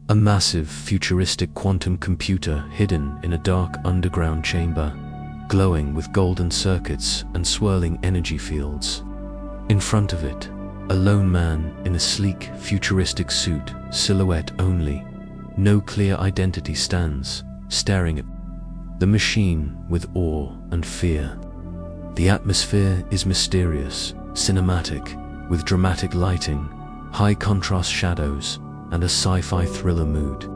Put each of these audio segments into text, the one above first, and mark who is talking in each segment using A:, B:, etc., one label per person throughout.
A: A massive, futuristic quantum computer hidden in a dark underground chamber, glowing with golden circuits and swirling energy fields. In front of it, a lone man in a sleek, futuristic suit, silhouette only. No clear identity stands, staring at the machine with awe and fear. The atmosphere is mysterious, cinematic, with dramatic lighting, high contrast shadows, and a sci-fi thriller mood.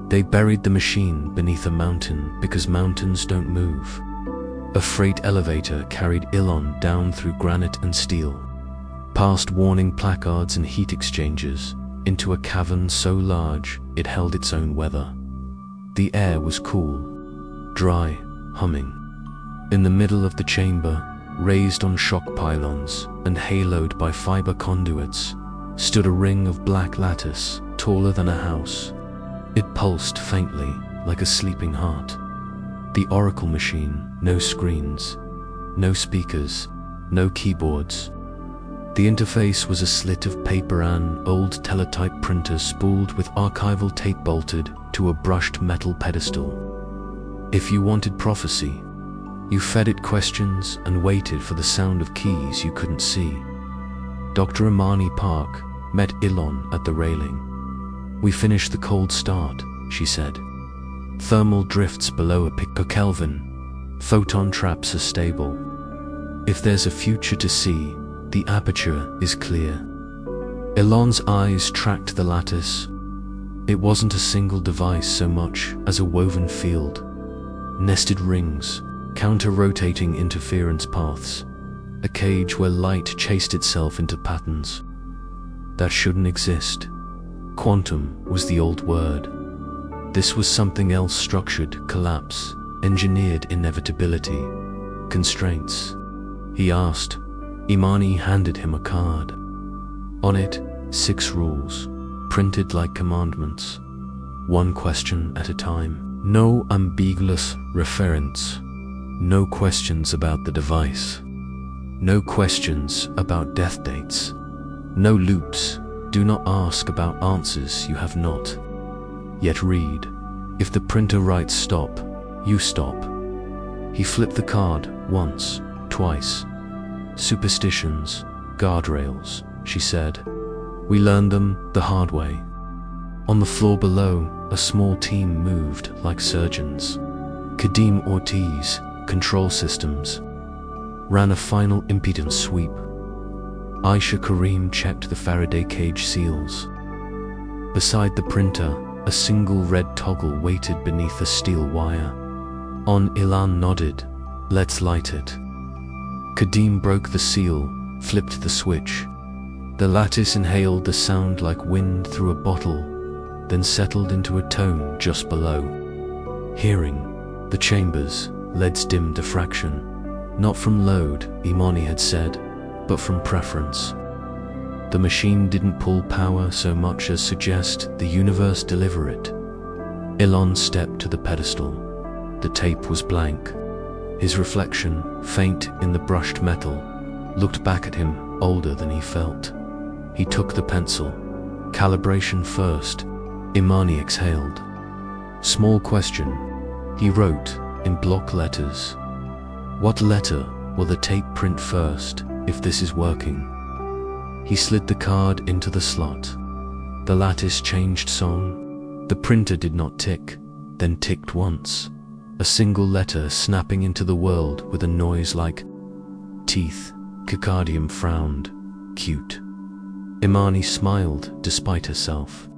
A: They buried the machine beneath a mountain because mountains don't move. A freight elevator carried Elon down through granite and steel, past warning placards and heat exchangers, into a cavern so large it held its own weather. The air was cool, dry, humming. In the middle of the chamber, raised on shock pylons and haloed by fiber conduits, stood a ring of black lattice, taller than a house. It pulsed faintly, like a sleeping heart. The Oracle machine, no screens, no speakers, no keyboards. The interface was a slit of paper, an old teletype printer spooled with archival tape bolted to a brushed metal pedestal. If you wanted prophecy, you fed it questions and waited for the sound of keys you couldn't see. Dr. Imani Park met Elon at the railing. "We finished the cold start," she said. "Thermal drifts below a picokelvin. Photon traps are stable. If there's a future to see, the aperture is clear." Elon's eyes tracked the lattice. It wasn't a single device so much as a woven field. Nested rings, counter-rotating interference paths, a cage where light chased itself into patterns that shouldn't exist. Quantum was the old word. This was something else: structured collapse, engineered inevitability, constraints. He asked. Imani handed him a card. On it, 6 rules, printed like commandments. 1 question at a time. No ambiguous reference. No questions about the device. No questions about death dates. No loops. Do not ask about answers you have not yet read. If the printer writes stop, you stop. He flipped the card once, twice. Superstitions, guardrails, she said. We learned them the hard way. On the floor below, a small team moved like surgeons. Kadeem Ortiz, control systems, ran a final impedance sweep. Aisha Kareem checked the Faraday cage seals. Beside the printer, a single red toggle waited beneath a steel wire. Elon nodded. Let's light it. Kadeem broke the seal, flipped the switch. The lattice inhaled the sound like wind through a bottle, then settled into a tone just below. Hearing, the chambers, leads dim diffraction. Not from load, Imani had said, but from preference. The machine didn't pull power so much as suggest the universe deliver it. Elon stepped to the pedestal. The tape was blank. His reflection, faint in the brushed metal, looked back at him, older than he felt. He took the pencil. Calibration first. Imani exhaled. Small question. He wrote, in block letters. What letter will the tape print first, if this is working? He slid the card into the slot. The lattice changed song. The printer did not tick, then ticked once. A single letter snapping into the world with a noise like teeth. Kirkadium frowned. Cute. Imani smiled despite herself.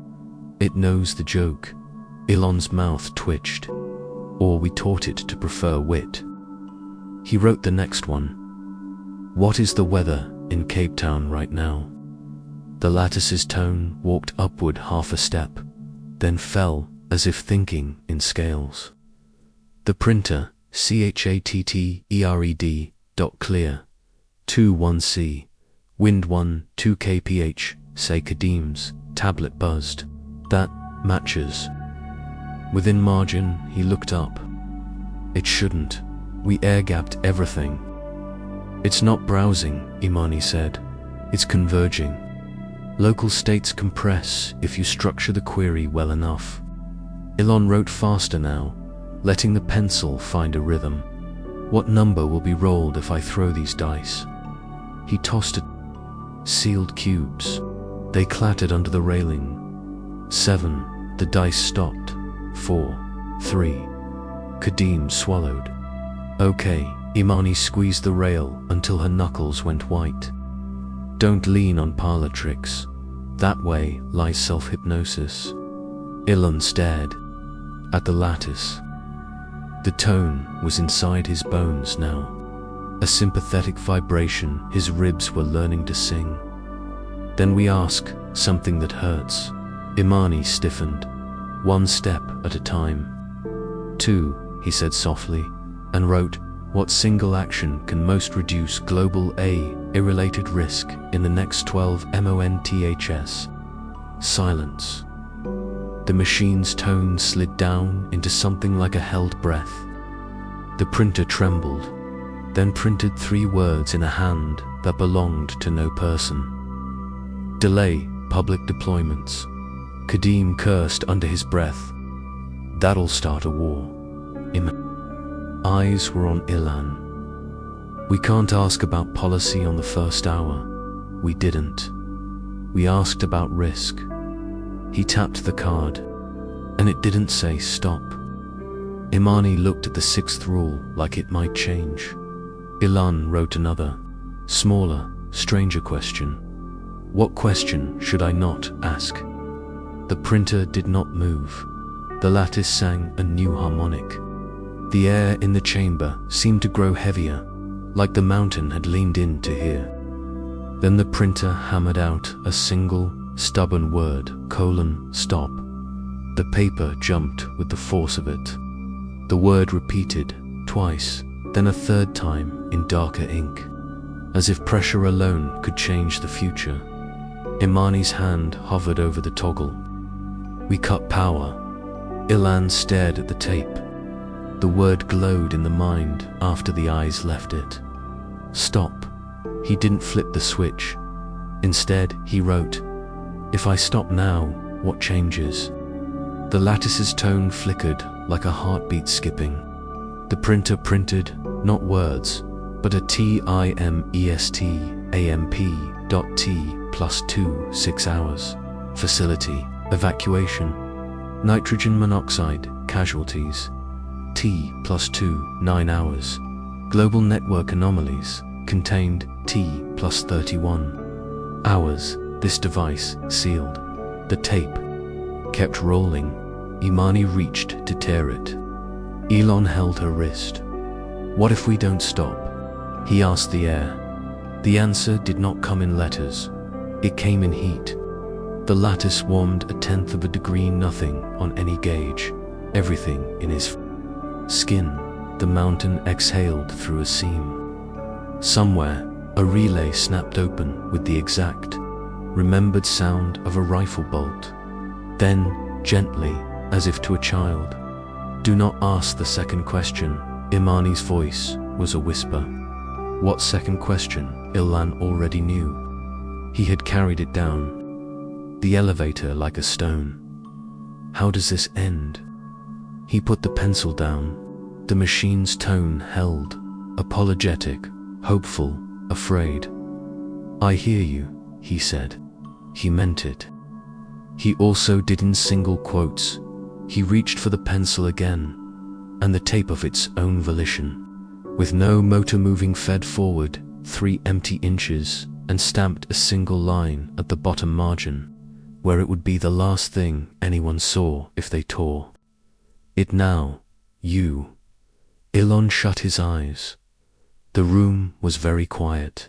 A: It knows the joke. Elon's mouth twitched. Or we taught it to prefer wit. He wrote the next one. What is the weather in Cape Town right now? The lattice's tone walked upward half a step, then fell as if thinking in scales. The printer, chattered, clear, 21C, wind 1, 2 kph, say Kadeem's tablet buzzed. That matches. Within margin, he looked up. It shouldn't. We air-gapped everything. It's not browsing, Imani said. It's converging. Local states compress if you structure the query well enough. Elon wrote faster now, letting the pencil find a rhythm. What number will be rolled if I throw these dice? He tossed it. Sealed cubes. They clattered under the railing. 7. The dice stopped. 4. 3. Kadeem swallowed. Okay. Imani squeezed the rail until her knuckles went white. Don't lean on parlor tricks. That way lies self-hypnosis. Elon stared at the lattice. The tone was inside his bones now. A sympathetic vibration his ribs were learning to sing. Then we ask something that hurts. Imani stiffened, 1 step at a time. 2, he said softly, and wrote, what single action can most reduce global A-related risk in the next 12 months? Silence. The machine's tone slid down into something like a held breath. The printer trembled, then printed 3 words in a hand that belonged to no person. Delay public deployments. Kadeem cursed under his breath. That'll start a war. Eyes were on Elon. We can't ask about policy on the first hour. We didn't. We asked about risk. He tapped the card, and it didn't say stop. Imani looked at the 6th rule like it might change. Elon wrote another, smaller, stranger question. What question should I not ask? The printer did not move. The lattice sang a new harmonic. The air in the chamber seemed to grow heavier, like the mountain had leaned in to hear. Then the printer hammered out a single, stubborn word, stop. The paper jumped with the force of it. The word repeated, twice, then a 3rd time in darker ink, as if pressure alone could change the future. Imani's hand hovered over the toggle. We cut power. Elon stared at the tape. The word glowed in the mind after the eyes left it. Stop. He didn't flip the switch. Instead, he wrote, if I stop now, what changes? The lattice's tone flickered like a heartbeat skipping. The printer printed, not words, but a TIMESTAMP.T +2 6 hours. Facility, evacuation, nitrogen monoxide, casualties. T +2 9 hours. Global network anomalies contained T +31 hours. This device sealed. The tape kept rolling. Imani reached to tear it. Elon held her wrist. What if we don't stop? He asked the air. The answer did not come in letters. It came in heat. The lattice warmed 1/10 of a degree, nothing on any gauge. Everything in his skin. The mountain exhaled through a seam. Somewhere, a relay snapped open with the exact, remembered sound of a rifle bolt. Then, gently, as if to a child, do not ask the second question. Imani's voice was a whisper. What second question? Elon already knew. He had carried it down. The elevator like a stone. How does this end? He put the pencil down. The machine's tone held, apologetic, hopeful, afraid. I hear you, he said. He meant it. He also did in single quotes. He reached for the pencil again, and the tape of its own volition. With no motor moving, fed forward 3 empty inches and stamped a single line at the bottom margin, where it would be the last thing anyone saw if they tore it now. You. Elon shut his eyes. The room was very quiet.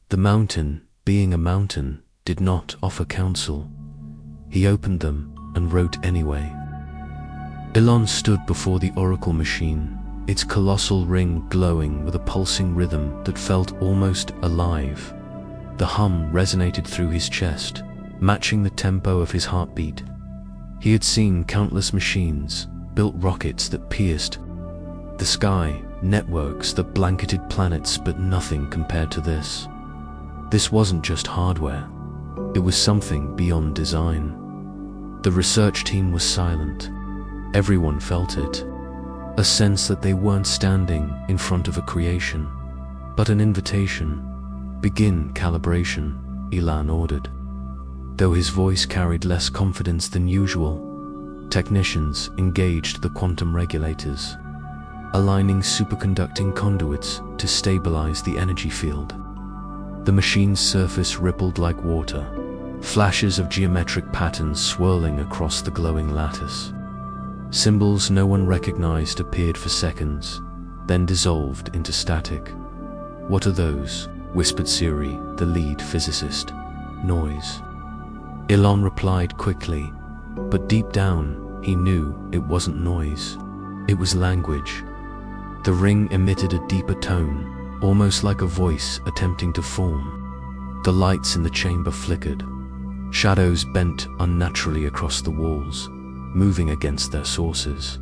A: The mountain, being a mountain, did not offer counsel. He opened them and wrote anyway. Elon stood before the oracle machine, its colossal ring glowing with a pulsing rhythm that felt almost alive. The hum resonated through his chest, matching the tempo of his heartbeat. He had seen countless machines, built rockets that pierced the sky, networks that blanketed planets, but nothing compared to this. This wasn't just hardware. It was something beyond design. The research team was silent. Everyone felt it. A sense that they weren't standing in front of a creation, but an invitation. "Begin calibration," Elon ordered. Though his voice carried less confidence than usual, technicians engaged the quantum regulators, aligning superconducting conduits to stabilize the energy field. The machine's surface rippled like water, flashes of geometric patterns swirling across the glowing lattice. Symbols no one recognized appeared for seconds, then dissolved into static. "What are those?" whispered Siri, the lead physicist. "Noise." Elon replied quickly, but deep down, he knew it wasn't noise. It was language. The ring emitted a deeper tone, almost like a voice attempting to form. The lights in the chamber flickered. Shadows bent unnaturally across the walls, moving against their sources.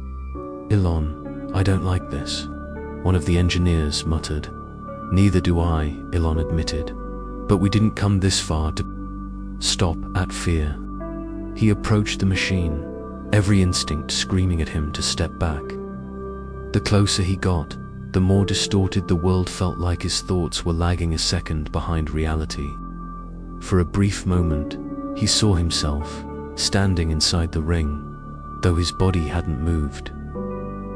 A: "Elon, I don't like this," one of the engineers muttered. "Neither do I," Elon admitted. "But we didn't come this far to stop at fear." He approached the machine, every instinct screaming at him to step back. The closer he got, the more distorted the world felt, like his thoughts were lagging a second behind reality. For a brief moment, he saw himself standing inside the ring, though his body hadn't moved.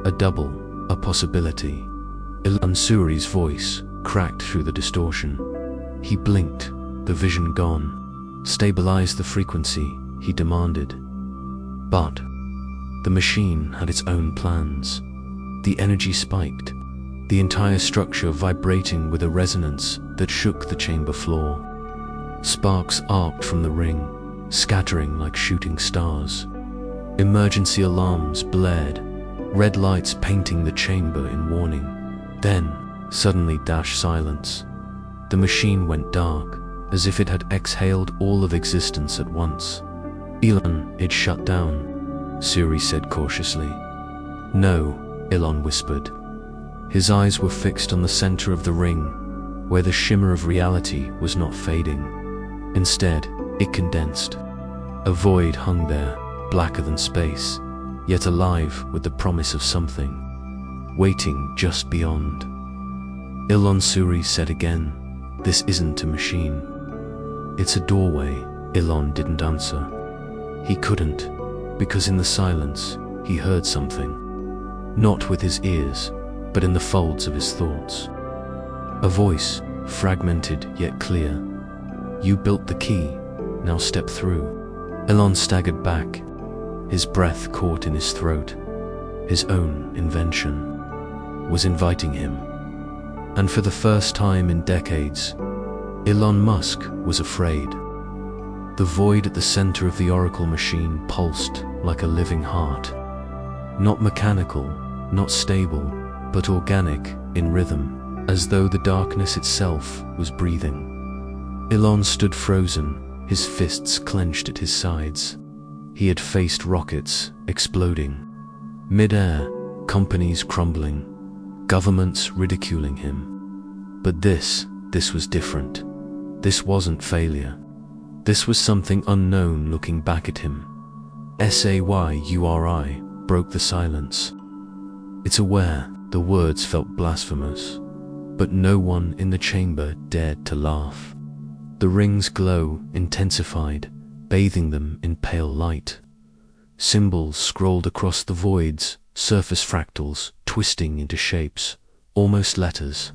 A: A double, a possibility. Elon Suri's voice cracked through the distortion. He blinked, the vision gone. "Stabilize the frequency," he demanded. But the machine had its own plans. The energy spiked, the entire structure vibrating with a resonance that shook the chamber floor. Sparks arced from the ring, scattering like shooting stars. Emergency alarms blared, red lights painting the chamber in warning. Then, suddenly, silence. The machine went dark, as if it had exhaled all of existence at once. "Elon, it shut down," Suri said cautiously. "No," Elon whispered. His eyes were fixed on the center of the ring, where the shimmer of reality was not fading. Instead, it condensed. A void hung there, blacker than space, yet alive with the promise of something, waiting just beyond. Elon Suri said again, "This isn't a machine. It's a doorway." Elon didn't answer. He couldn't, because in the silence, he heard something. Not with his ears, but in the folds of his thoughts. A voice, fragmented yet clear. "You built the key, now step through." Elon staggered back, his breath caught in his throat. His own invention was inviting him. And for the first time in decades, Elon Musk was afraid. The void at the center of the Oracle machine pulsed like a living heart. Not mechanical, not stable, but organic, in rhythm, as though the darkness itself was breathing. Elon stood frozen, his fists clenched at his sides. He had faced rockets exploding, mid-air, companies crumbling, governments ridiculing him. But this was different. This wasn't failure. This was something unknown looking back at him. "Sayuri" broke the silence. "It's aware," the words felt blasphemous, but no one in the chamber dared to laugh. The ring's glow intensified, bathing them in pale light. Symbols scrolled across the voids, surface fractals twisting into shapes, almost letters,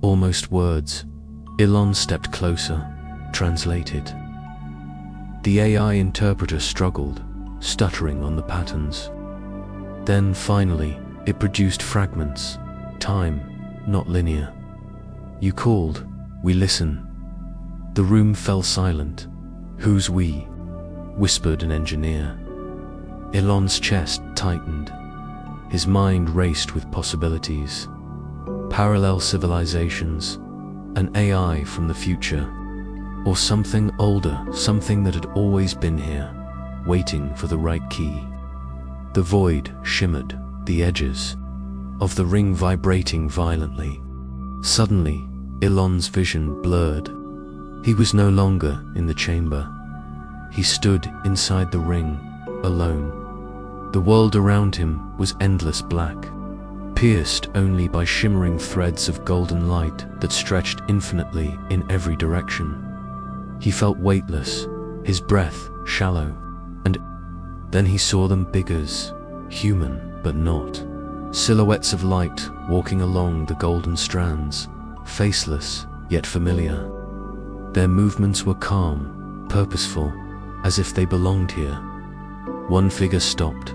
A: almost words. Elon stepped closer, translated. The AI interpreter struggled, stuttering on the patterns. Then finally, it produced fragments, time, not linear. "You called, we listen." The room fell silent. "Who's we?" whispered an engineer. Elon's chest tightened. His mind raced with possibilities. Parallel civilizations, an AI from the future, or something older, something that had always been here, waiting for the right key. The void shimmered, the edges of the ring vibrating violently. Suddenly, Elon's vision blurred. He was no longer in the chamber. He stood inside the ring, alone. The world around him was endless black, pierced only by shimmering threads of golden light that stretched infinitely in every direction. He felt weightless, his breath shallow, and then he saw them bigges, human but not. Silhouettes of light walking along the golden strands, faceless yet familiar. Their movements were calm, purposeful, as if they belonged here. One figure stopped,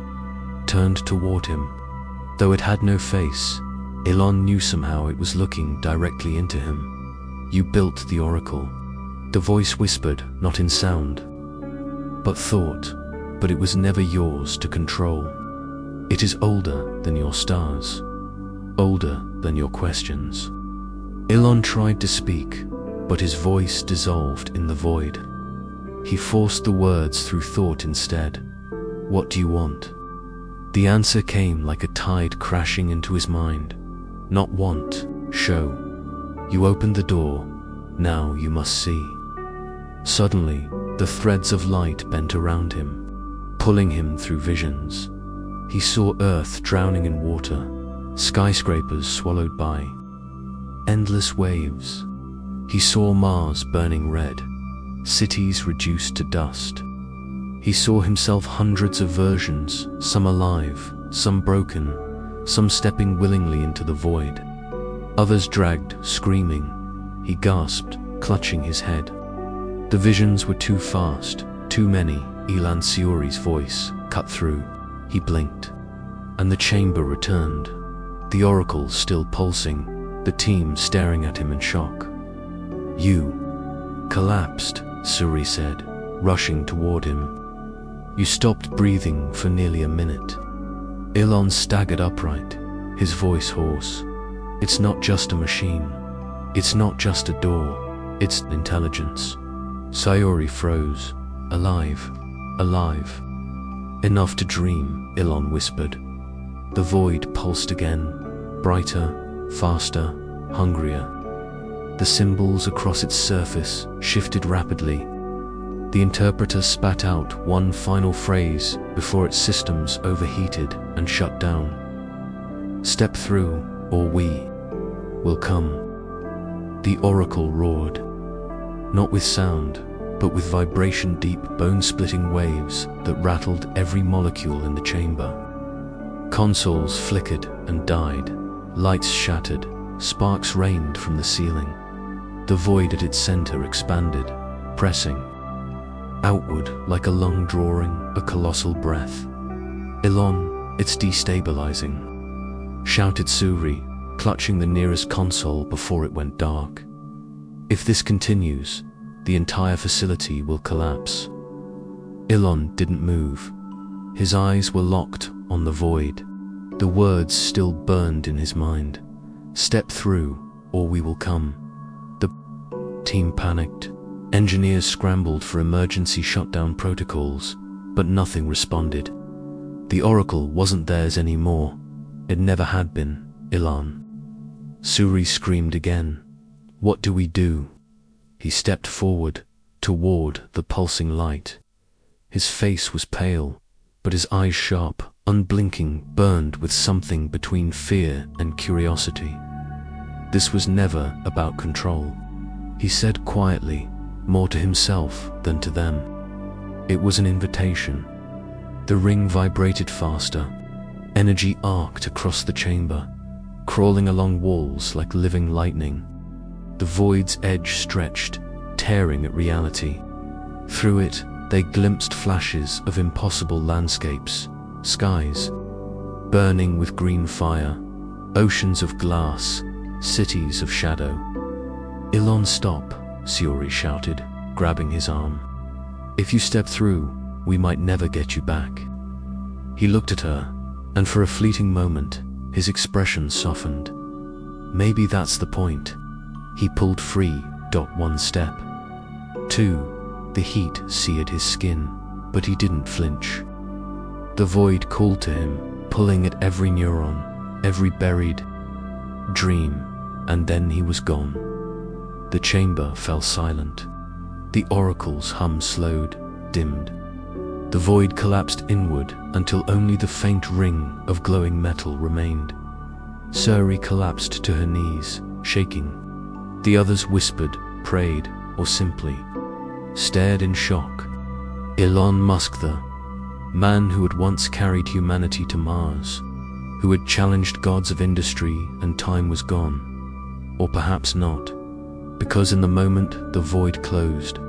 A: turned toward him. Though it had no face, Elon knew somehow it was looking directly into him. "You built the oracle." The voice whispered, not in sound, but thought, "But it was never yours to control. It is older than your stars, older than your questions." Elon tried to speak, but his voice dissolved in the void. He forced the words through thought instead. "What do you want?" The answer came like a tide crashing into his mind. "Not want, show. You opened the door, now you must see." Suddenly, the threads of light bent around him, pulling him through visions. He saw Earth drowning in water, skyscrapers swallowed by endless waves. He saw Mars burning red, cities reduced to dust. He saw himself hundreds of versions, some alive, some broken, some stepping willingly into the void, others dragged, screaming. He gasped, clutching his head. The visions were too fast, too many. Elon Siori's voice cut through. He blinked, and the chamber returned, the oracle still pulsing, the team staring at him in shock. "You collapsed," Suri said, rushing toward him. "You stopped breathing for nearly a minute." Elon staggered upright, his voice hoarse. "It's not just a machine. It's not just a door. It's intelligence." Sayori froze. "Alive. Alive. Enough to dream," Elon whispered. The void pulsed again, brighter, faster, hungrier. The symbols across its surface shifted rapidly. The interpreter spat out one final phrase before its systems overheated and shut down. "Step through, or we will come." The oracle roared, not with sound, but with vibration, deep, bone-splitting waves that rattled every molecule in the chamber. Consoles flickered and died, lights shattered, sparks rained from the ceiling. The void at its center expanded, pressing outward like a lung drawing a colossal breath. "Elon, it's destabilizing," shouted Suri, clutching the nearest console before it went dark. "If this continues, the entire facility will collapse." Elon didn't move. His eyes were locked on the void. The words still burned in his mind. "Step through, or we will come." The team panicked. Engineers scrambled for emergency shutdown protocols, but nothing responded. The oracle wasn't theirs anymore. It never had been. "Elon." Suri screamed again. "What do we do?" He stepped forward, toward the pulsing light. His face was pale, but his eyes sharp, unblinking, burned with something between fear and curiosity. This was never about control, he said quietly, more to himself than to them. It was an invitation. The ring vibrated faster. Energy arced across the chamber, crawling along walls like living lightning. The void's edge stretched, tearing at reality. Through it, they glimpsed flashes of impossible landscapes, skies burning with green fire, oceans of glass, cities of shadow. "Elon, stop," Siori shouted, grabbing his arm. "If you step through, we might never get you back." He looked at her, and for a fleeting moment, his expression softened. Maybe that's the point. He pulled free. One step. Two. The heat seared his skin, but he didn't flinch. The void called to him, pulling at every neuron, every buried dream, and then he was gone. The chamber fell silent. The oracle's hum slowed, dimmed. The void collapsed inward until only the faint ring of glowing metal remained. Suri collapsed to her knees, shaking. The others whispered, prayed, or simply stared in shock. Elon Musk, the man who had once carried humanity to Mars, who had challenged gods of industry and time, was gone. Or perhaps not, because in the moment the void closed,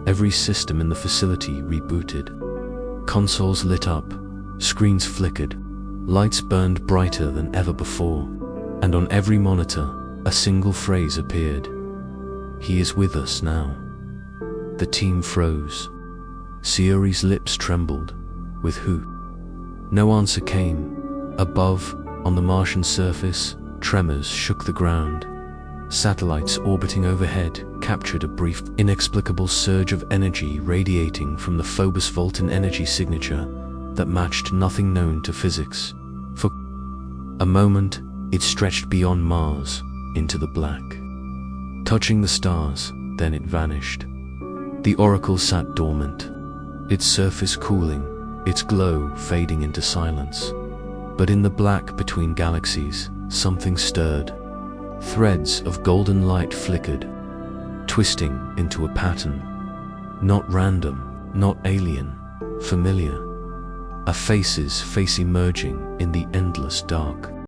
A: every system in the facility rebooted. Consoles lit up, screens flickered, lights burned brighter than ever before, and on every monitor, a single phrase appeared. "He is with us now." The team froze. Suri's lips trembled. With who? No answer came. Above, on the Martian surface, tremors shook the ground. Satellites orbiting overhead captured a brief, inexplicable surge of energy radiating from the Phobos Voltan energy signature that matched nothing known to physics. For a moment, it stretched beyond Mars, into the black. Touching the stars, then it vanished. The oracle sat dormant, its surface cooling, its glow fading into silence. But in the black between galaxies, something stirred. Threads of golden light flickered, twisting into a pattern. Not random, not alien, familiar. A face's face emerging in the endless dark.